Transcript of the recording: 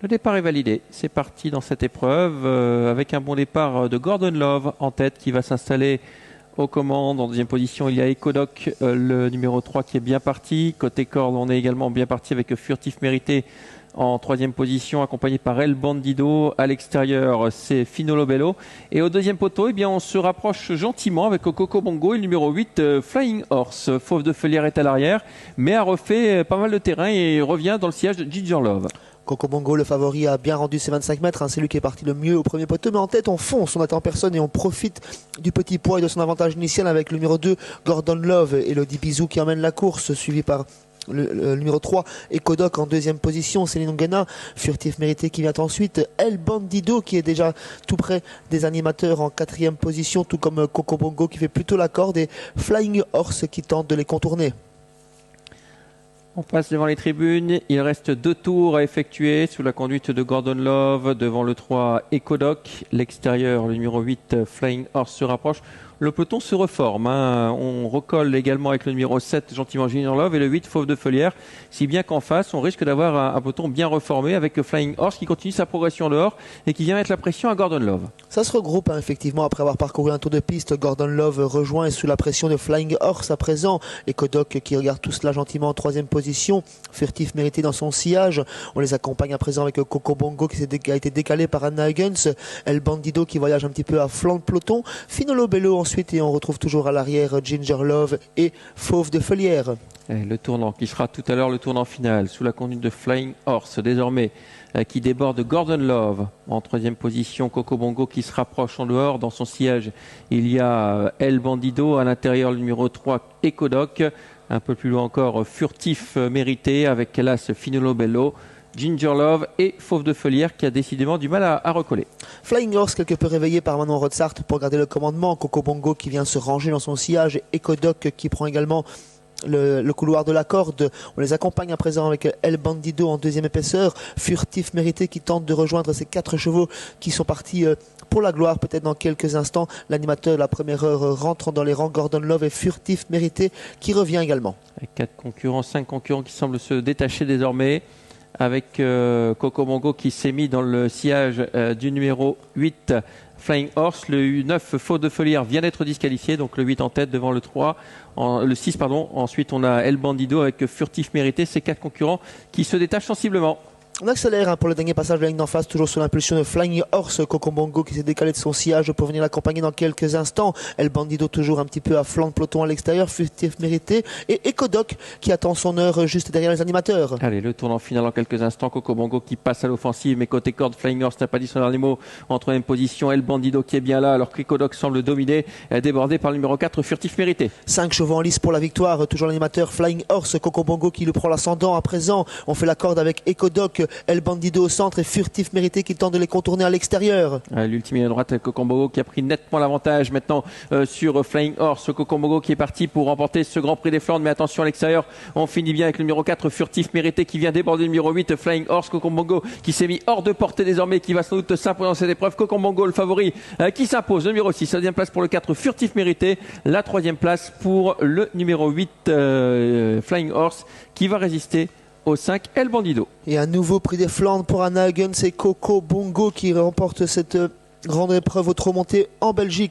Le départ est validé. C'est parti dans cette épreuve avec un bon départ de Gordon Love en tête qui va s'installer aux commandes. En deuxième position, il y a Ecodoc, le numéro 3 qui est bien parti. Côté corde, on est également bien parti avec Furtif Mérité en troisième position, accompagné par El Bandido. À l'extérieur, c'est Finolo Bello. Et au deuxième poteau, eh bien, on se rapproche gentiment avec Coco Bongo et le numéro 8, Flying Horse. Fauve de Feuillère est à l'arrière, mais a refait pas mal de terrain et revient dans le sillage de Ginger Love. Coco Bongo, le favori, a bien rendu ses 25 mètres. C'est lui qui est parti le mieux au premier poteau. Mais en tête, on fonce, on n'attend personne et on profite du petit poids et de son avantage initial avec le numéro 2, Gordon Love, et Elodie Bizou qui emmène la course, suivi par le numéro 3, Ecodoc en deuxième position, Céline Ongana, Furtif Mérité qui vient ensuite, El Bandido qui est déjà tout près des animateurs en quatrième position, tout comme Coco Bongo qui fait plutôt la corde et Flying Horse qui tente de les contourner. On passe devant les tribunes. Il reste 2 tours à effectuer sous la conduite de Gordon Love. Devant le 3, Ecodoc. L'extérieur, le numéro 8, Flying Horse se rapproche. Le peloton se reforme. On recolle également avec le numéro 7, Gentiment Ginger Love, et le 8, Fauve de Feuillère. Si bien qu'en face, on risque d'avoir un peloton bien reformé avec Flying Horse qui continue sa progression dehors et qui vient mettre la pression à Gordon Love. Ça se regroupe effectivement après avoir parcouru un tour de piste. Gordon Love rejoint et sous la pression de Flying Horse à présent. Ecodoc qui regarde tout cela gentiment en troisième position. Furtif Mérité dans son sillage. On les accompagne à présent avec Coco Bongo qui a été décalé par Anna Huygens. El Bandido qui voyage un petit peu à flanc de peloton. Finolo Bello ensuite et on retrouve toujours à l'arrière Ginger Love et Fauve de Feuillère. Et le tournant qui sera tout à l'heure le tournant final sous la conduite de Flying Horse désormais qui déborde Gordon Love en troisième position. Coco Bongo qui se rapproche en dehors. Dans son sillage il y a El Bandido, à l'intérieur le numéro 3 Ecodoc, un peu plus loin encore Furtif Mérité avec hélas Finolo Bello, Ginger Love et Fauve de Feuillère qui a décidément du mal à recoller. Flying Horse quelque peu réveillé par Manon Rodsart pour garder le commandement. Coco Bongo qui vient se ranger dans son sillage. Ecodoc qui prend également le couloir de la corde. On les accompagne à présent avec El Bandido en deuxième épaisseur. Furtif Mérité qui tente de rejoindre ces 4 chevaux qui sont partis pour la gloire peut-être dans quelques instants. L'animateur de la première heure rentre dans les rangs. Gordon Love et Furtif Mérité qui revient également. 5 concurrents qui semblent se détacher désormais, avec Coco Bongo qui s'est mis dans le sillage du numéro 8 Flying Horse. Le 9 Fauve de Feuillère vient d'être disqualifié, donc le 8 en tête devant le 3, le 6 pardon. Ensuite on a El Bandido avec Furtif Mérité. Ces 4 concurrents qui se détachent sensiblement. On accélère pour le dernier passage de la ligne d'en face, toujours sous l'impulsion de Flying Horse. Coco Bongo qui s'est décalé de son sillage pour venir l'accompagner dans quelques instants. El Bandido toujours un petit peu à flanc de peloton à l'extérieur. Furtif Mérité et Ecodoc qui attend son heure juste derrière les animateurs. Allez, le tournant final en quelques instants. Coco Bongo qui passe à l'offensive, mais côté corde, Flying Horse n'a pas dit son dernier mot. En troisième position, El Bandido qui est bien là alors qu'Ecodoc semble dominer, débordé par le numéro 4 Furtif Mérité. 5 chevaux en lice pour la victoire, toujours l'animateur Flying Horse. Coco Bongo qui lui prend l'ascendant à présent. On fait la corde avec Ecodoc, El Bandido au centre et Furtif Mérité qui tente de les contourner à l'extérieur. L'ultime ligne à droite, Coco Bongo qui a pris nettement l'avantage maintenant sur Flying Horse. Coco Bongo qui est parti pour remporter ce Grand Prix des Flandres, mais attention à l'extérieur, on finit bien avec le numéro 4 Furtif Mérité qui vient déborder le numéro 8 Flying Horse. Coco Bongo qui s'est mis hors de portée désormais, qui va sans doute s'imposer dans cette épreuve. Coco Bongo le favori qui s'impose, le numéro 6, la deuxième place pour le 4 Furtif Mérité, la troisième place pour le numéro 8 Flying Horse qui va résister au 5 El Bandido. Et un nouveau prix des Flandres pour Anna Huygens et Coco Bongo qui remporte cette grande épreuve au trot monté en Belgique.